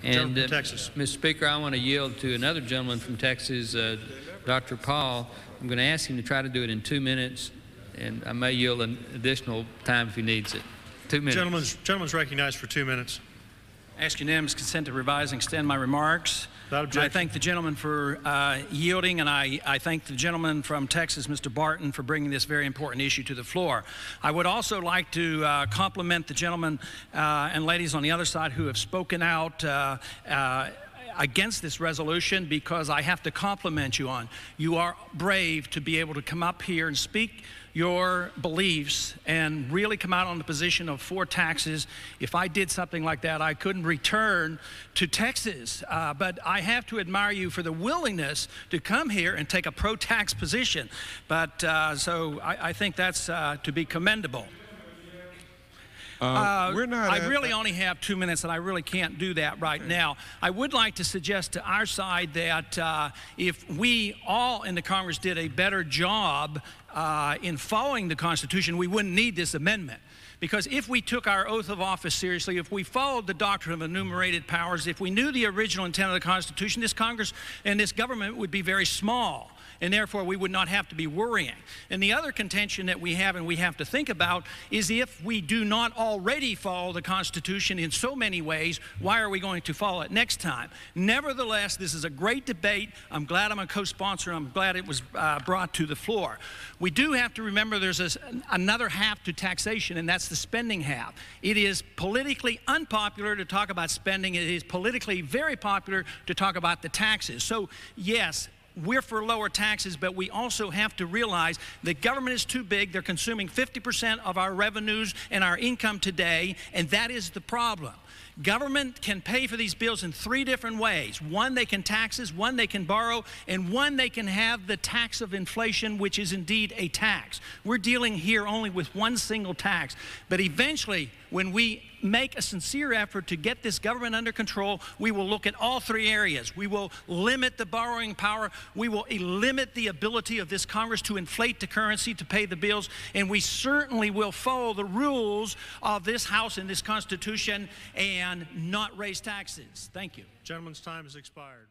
And From Texas. Mr. Speaker, I want to yield to another gentleman from Texas, Dr. Paul. I'm going to ask him to try to do it in 2 minutes, and I may yield an additional time if he needs it. 2 minutes. Gentleman's recognized for 2 minutes. I ask unanimous consent to revise and extend my remarks. Without objection. I thank the gentleman for yielding, and I thank the gentleman from Texas, Mr. Barton, for bringing this very important issue to the floor. I would also like to compliment the gentlemen and ladies on the other side who have spoken out against this resolution, because I have to compliment you on. You are brave to be able to come up here and speak your beliefs and really come out on the position of for taxes. If I did something like that, I couldn't return to Texas. But I have to admire you for the willingness to come here and take a pro-tax position. But so I think that's to be commendable. I really only have 2 minutes, and I really can't do that right now. I would like to suggest to our side that if we all in the Congress did a better job in following the Constitution, we wouldn't need this amendment. Because if we took our oath of office seriously, if we followed the doctrine of enumerated powers, if we knew the original intent of the Constitution, this Congress and this government would be very small, and therefore we would not have to be worrying. And the other contention that we have and we have to think about is, if we do not already follow the Constitution in so many ways, why are we going to follow it next time? Nevertheless, this is a great debate. I'm glad I'm a co-sponsor. I'm glad it was brought to the floor. We do have to remember there's another half to taxation, and that's the spending half. It is politically unpopular to talk about spending. It is politically very popular to talk about the taxes. So yes, we're for lower taxes, but we also have to realize that government is too big. They're consuming 50% of our revenues and our income today, and that is the problem. Government can pay for these bills in 3 different ways. One, they can taxes, one, they can borrow, and one, they can have the tax of inflation, which is indeed a tax. We're dealing here only with one single tax. But eventually, when we make a sincere effort to get this government under control, we will look at all 3 areas. We will limit the borrowing power. We will limit the ability of this Congress to inflate the currency to pay the bills. And we certainly will follow the rules of this House and this Constitution and not raise taxes. Thank you. Gentleman's time has expired.